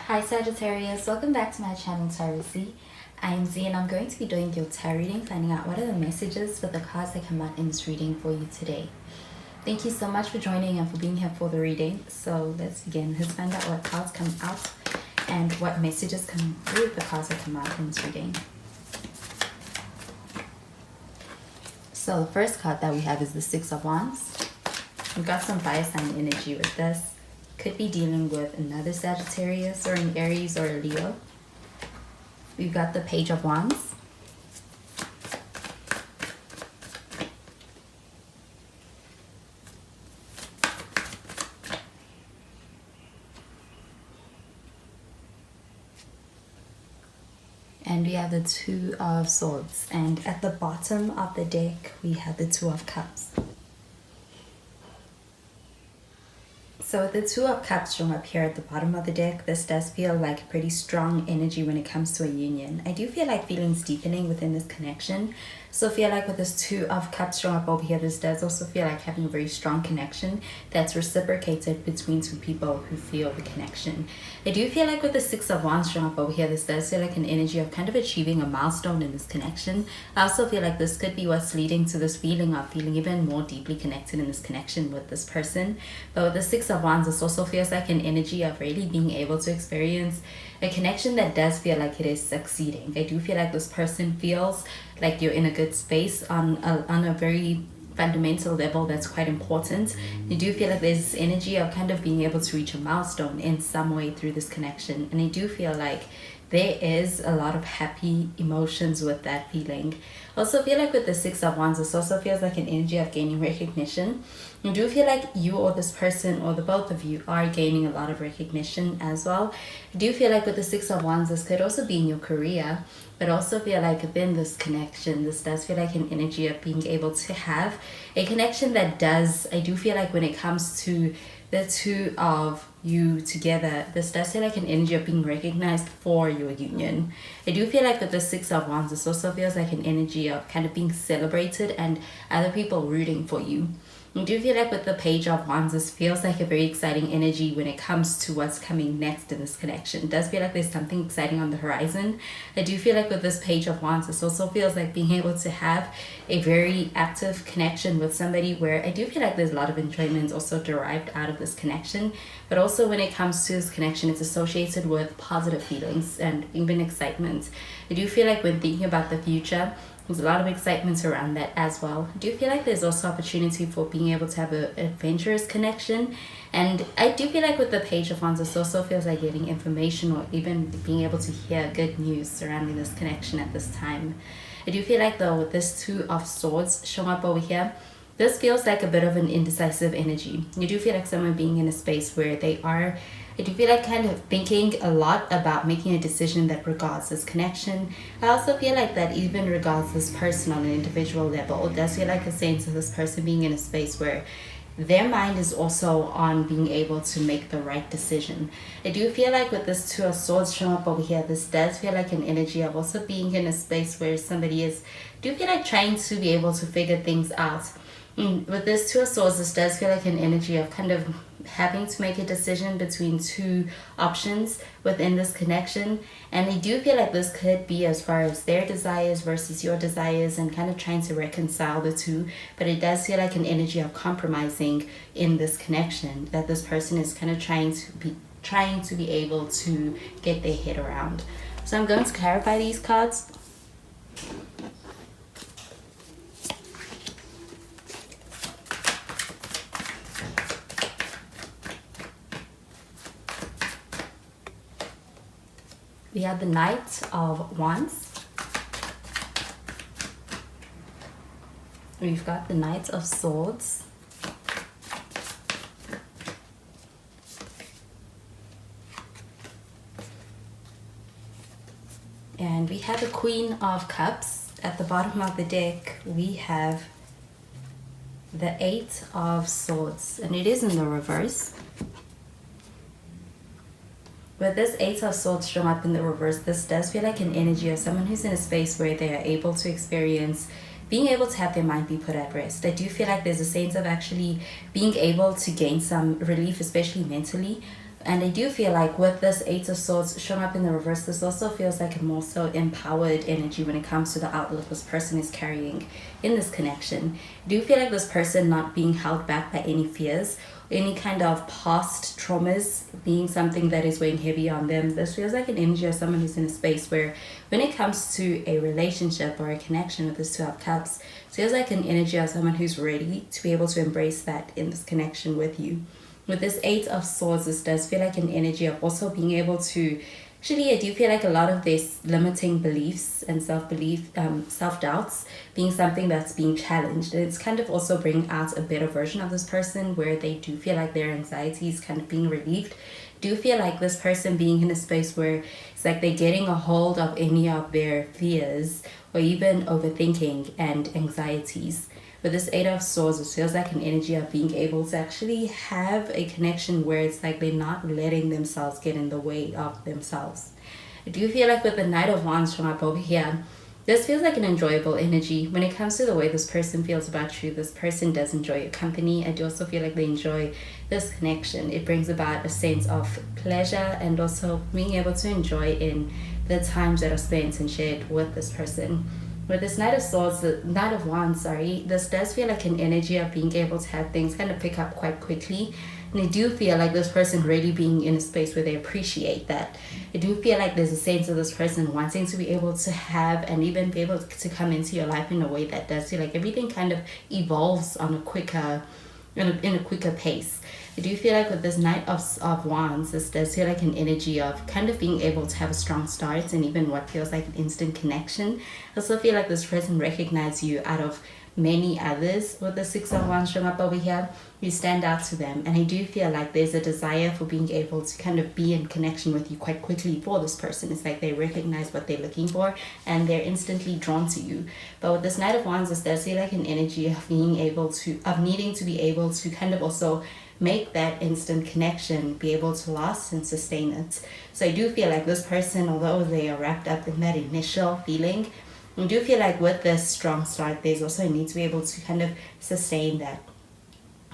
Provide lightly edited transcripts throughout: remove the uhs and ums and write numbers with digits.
Hi Sagittarius, welcome back to my channel Tarot Z. I am Z and I'm going to be doing your tarot reading, finding out what are the messages for the cards that come out in this reading for you today. Thank you so much for joining and for being here for the reading. So let's begin. Let's find out what cards come out and what messages come through the cards that come out in this reading. So the first card that we have is the Six of Wands. We've got some fire sign energy with this. Could be dealing with another Sagittarius or an Aries or a Leo. We've got the Page of Wands. And we have the Two of Swords. And at the bottom of the deck, we have the Two of Cups. So with the Two of Cups shown up here at the bottom of the deck, this does feel like a pretty strong energy when it comes to a union. I do feel like feelings deepening within this connection. So I feel like with this Two of Cups showing up over here, this does also feel like having a very strong connection that's reciprocated between two people who feel the connection. I do feel like with the Six of Wands showing up over here, this does feel like an energy of kind of achieving a milestone in this connection. I also feel like this could be what's leading to this feeling of feeling even more deeply connected in this connection with this person. But with the Six of Wands, this also feels like an energy of really being able to experience a connection that does feel like it is succeeding. I do feel like this person feels like you're in a good space on a very fundamental level that's quite important. I do feel like there's this energy of kind of being able to reach a milestone in some way through this connection. And I do feel like there is a lot of happy emotions with that feeling. Also feel like with the Six of Wands, this also feels like an energy of gaining recognition. I do feel like you or this person or the both of you are gaining a lot of recognition as well. I do feel like with the Six of Wands, this could also be in your career, but also feel like within this connection, this does feel like an energy of being able to have a connection that does, I do feel like when it comes to the two of you together, this does feel like an energy of being recognized for your union. I do feel like with the Six of Wands, this also feels like an energy of kind of being celebrated and other people rooting for you. I do feel like with the Page of Wands, this feels like a very exciting energy when it comes to what's coming next in this connection. It does feel like there's something exciting on the horizon. I do feel like with this Page of Wands, this also feels like being able to have a very active connection with somebody where I do feel like there's a lot of enjoyment also derived out of this connection. But also when it comes to this connection, it's associated with positive feelings and even excitement. I do feel like when thinking about the future, there's a lot of excitement around that as well. I do feel like there's also opportunity for being able to have an adventurous connection. And I do feel like with the Page of Wands, this also feels like getting information or even being able to hear good news surrounding this connection at this time. I do feel like though with this Two of Swords showing up over here, this feels like a bit of an indecisive energy. You do feel like someone being in a space where they are, I do feel like kind of thinking a lot about making a decision that regards this connection. I also feel like that even regards this person on an individual level. It does feel like a sense of this person being in a space where their mind is also on being able to make the right decision. I do feel like with this Two of Swords showing up over here, this does feel like an energy of also being in a space where somebody is, do feel like trying to be able to figure things out. With this Two of Swords, this does feel like an energy of kind of having to make a decision between two options within this connection. And I do feel like this could be as far as their desires versus your desires and kind of trying to reconcile the two. But it does feel like an energy of compromising in this connection that this person is kind of trying to be able to get their head around. So I'm going to clarify these cards. We have the Knight of Wands. We've got the Knight of Swords. And we have the Queen of Cups. At the bottom of the deck, we have the Eight of Swords. And it is in the reverse. With this Eight of Swords showing up in the reverse, this does feel like an energy of someone who's in a space where they are able to experience being able to have their mind be put at rest. I do feel like there's a sense of actually being able to gain some relief, especially mentally, And I do feel like with this Eight of Swords showing up in the reverse, this also feels like a more so empowered energy when it comes to the outlook this person is carrying in this connection. I do feel like this person not being held back by any fears, any kind of past traumas being something that is weighing heavy on them. This feels like an energy of someone who's in a space where when it comes to a relationship or a connection with this Two of Cups, it feels like an energy of someone who's ready to be able to embrace that in this connection with you. With this Eight of Swords, this does feel like an energy of also being able to, actually, I do feel like a lot of these limiting beliefs and self-belief, self-doubts being something that's being challenged. And it's kind of also bringing out a better version of this person where they do feel like their anxiety is kind of being relieved. Do feel like this person being in a space where it's like they're getting a hold of any of their fears or even overthinking and anxieties. With this Eight of Swords, it feels like an energy of being able to actually have a connection where it's like they're not letting themselves get in the way of themselves. I do feel like with the Knight of Wands from up over here, this feels like an enjoyable energy. When it comes to the way this person feels about you, this person does enjoy your company. I do also feel like they enjoy this connection. It brings about a sense of pleasure and also being able to enjoy in the times that are spent and shared with this person. With this Knight of Swords, the Knight of Wands, this does feel like an energy of being able to have things kind of pick up quite quickly. And I do feel like this person really being in a space where they appreciate that. I do feel like there's a sense of this person wanting to be able to have and even be able to come into your life in a way that does feel like everything kind of evolves on a quicker, in a quicker pace. I do feel like with this Knight of Wands, this does feel like an energy of kind of being able to have a strong start and even what feels like an instant connection. I also feel like this person recognizes you out of many others. With the Six of Wands showing up over here, you stand out to them. And I do feel like there's a desire for being able to kind of be in connection with you quite quickly for this person. It's like they recognize what they're looking for and they're instantly drawn to you. But with this Knight of Wands, this does feel like an energy of being able to, of needing to be able to kind of also make that instant connection be able to last and sustain it. So I do feel like this person, although they are wrapped up in that initial feeling, I do feel like with this strong start, there's also a need to be able to kind of sustain that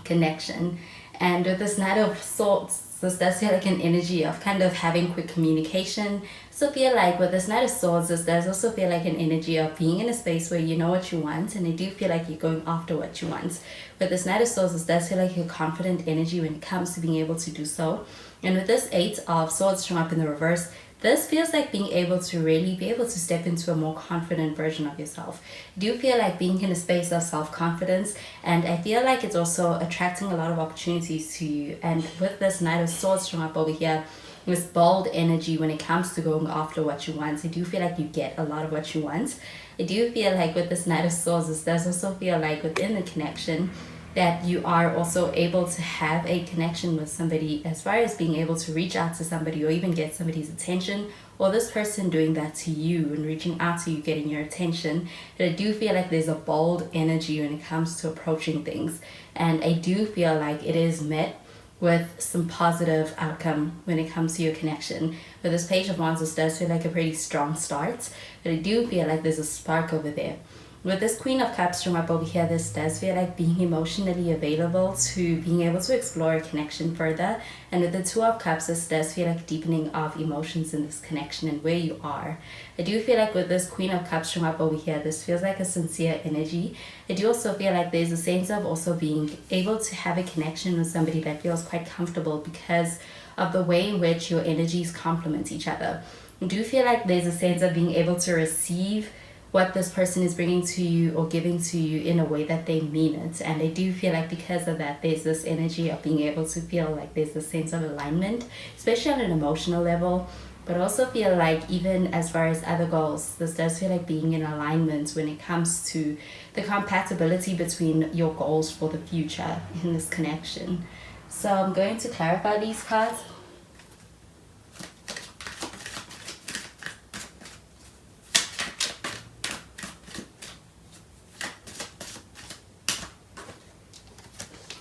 connection. And with this Knight of Swords, this does feel like an energy of kind of having quick communication. So feel like with this Knight of Swords, this does also feel like an energy of being in a space where you know what you want, and I do feel like you're going after what you want. With this Knight of Swords, this does feel like a confident energy when it comes to being able to do so. And with this Eight of Swords showing up in the reverse, this feels like being able to really be able to step into a more confident version of yourself. Do you feel like being in a space of self-confidence? And I feel like it's also attracting a lot of opportunities to you. And with this Knight of Swords showing up over here, this bold energy when it comes to going after what you want, I do feel like you get a lot of what you want. I do feel like with this Knight of Swords, this does also feel like within the connection, that you are also able to have a connection with somebody as far as being able to reach out to somebody or even get somebody's attention, or this person doing that to you and reaching out to you, getting your attention. But I do feel like there's a bold energy when it comes to approaching things, and I do feel like it is met with some positive outcome when it comes to your connection. With this Page of Wands, this does feel like a pretty strong start, but I do feel like there's a spark over there. With this Queen of Cups from up over here, this does feel like being emotionally available to being able to explore a connection further. And with the Two of Cups, this does feel like deepening of emotions in this connection and where you are. I do feel like with this Queen of Cups from up over here, this feels like a sincere energy. I do also feel like there's a sense of also being able to have a connection with somebody that feels quite comfortable because of the way in which your energies complement each other. I do feel like there's a sense of being able to receive what this person is bringing to you or giving to you in a way that they mean it. And I do feel like because of that, there's this energy of being able to feel like there's a sense of alignment, especially on an emotional level, but also feel like even as far as other goals, this does feel like being in alignment when it comes to the compatibility between your goals for the future in this connection. So I'm going to clarify these cards.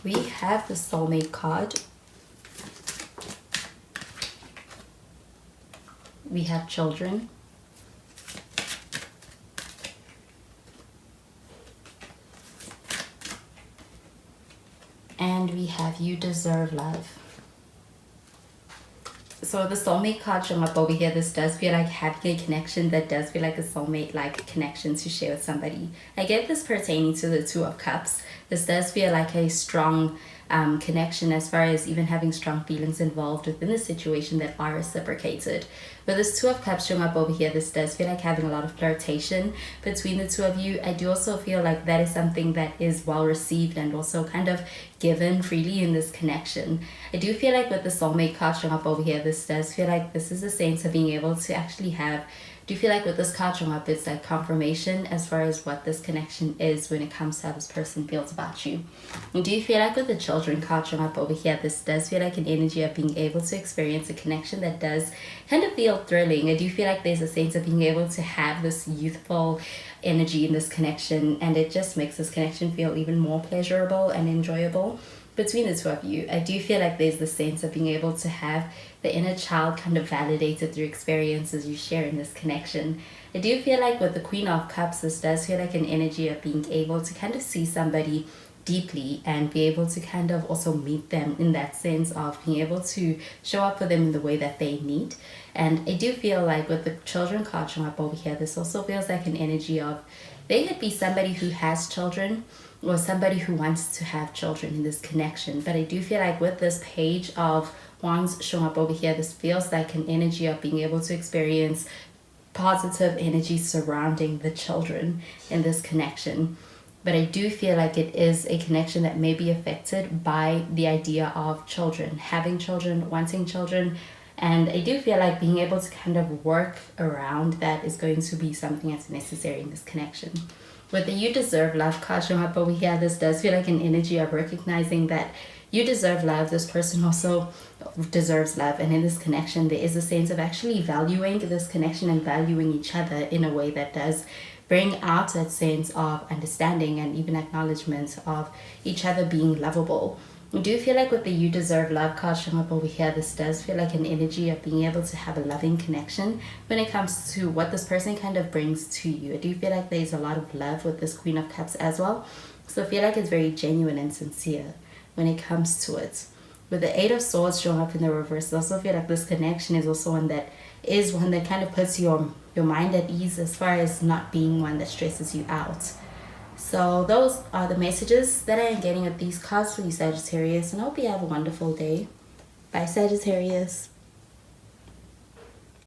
We have the Soulmate card. We have children. And we have you deserve love. So the soulmate card showing up over here, this does feel like having a connection that does feel like a soulmate-like connection to share with somebody. I get this pertaining to the Two of Cups. This does feel like a strong connection as far as even having strong feelings involved within the situation that are reciprocated. With this Two of Cups showing up over here, this does feel like having a lot of flirtation between the two of you. I do also feel like that is something that is well received and also kind of given freely in this connection. I do feel like with the soulmate card showing up over here, this does feel like this is a sense of being able to actually have, do you feel like with this card showing up, it's like confirmation as far as what this connection is when it comes to how this person feels about you. And do you feel like with the children card showing up over here, this does feel like an energy of being able to experience a connection that does kind of feel thrilling. I do feel like there's a sense of being able to have this youthful energy in this connection, and it just makes this connection feel even more pleasurable and enjoyable between the two of you. I do feel like there's the sense of being able to have the inner child kind of validated through experiences you share in this connection. I do feel like with the Queen of Cups, this does feel like an energy of being able to kind of see somebody deeply and be able to kind of also meet them in that sense of being able to show up for them in the way that they need. And I do feel like with the children card showing up over here, this also feels like an energy of they could be somebody who has children or somebody who wants to have children in this connection. But I do feel like with this Page of Wands showing up over here, this feels like an energy of being able to experience positive energy surrounding the children in this connection. But I do feel like it is a connection that may be affected by the idea of children, having children, wanting children. And I do feel like being able to kind of work around that is going to be something that's necessary in this connection. With the You Deserve Love card showing up over here, this does feel like an energy of recognizing that you deserve love. This person also deserves love. And in this connection, there is a sense of actually valuing this connection and valuing each other in a way that does bring out that sense of understanding and even acknowledgement of each other being lovable. I do feel like with the You Deserve Love card showing up over here, this does feel like an energy of being able to have a loving connection when it comes to what this person kind of brings to you. I do feel like there's a lot of love with this Queen of Cups as well. So I feel like it's very genuine and sincere when it comes to it. With the Eight of Swords showing up in the reverse, I also feel like this connection is also one that kind of puts your mind at ease as far as not being one that stresses you out. So those are the messages that I am getting with these cards for you, Sagittarius, and I hope you have a wonderful day. Bye, Sagittarius.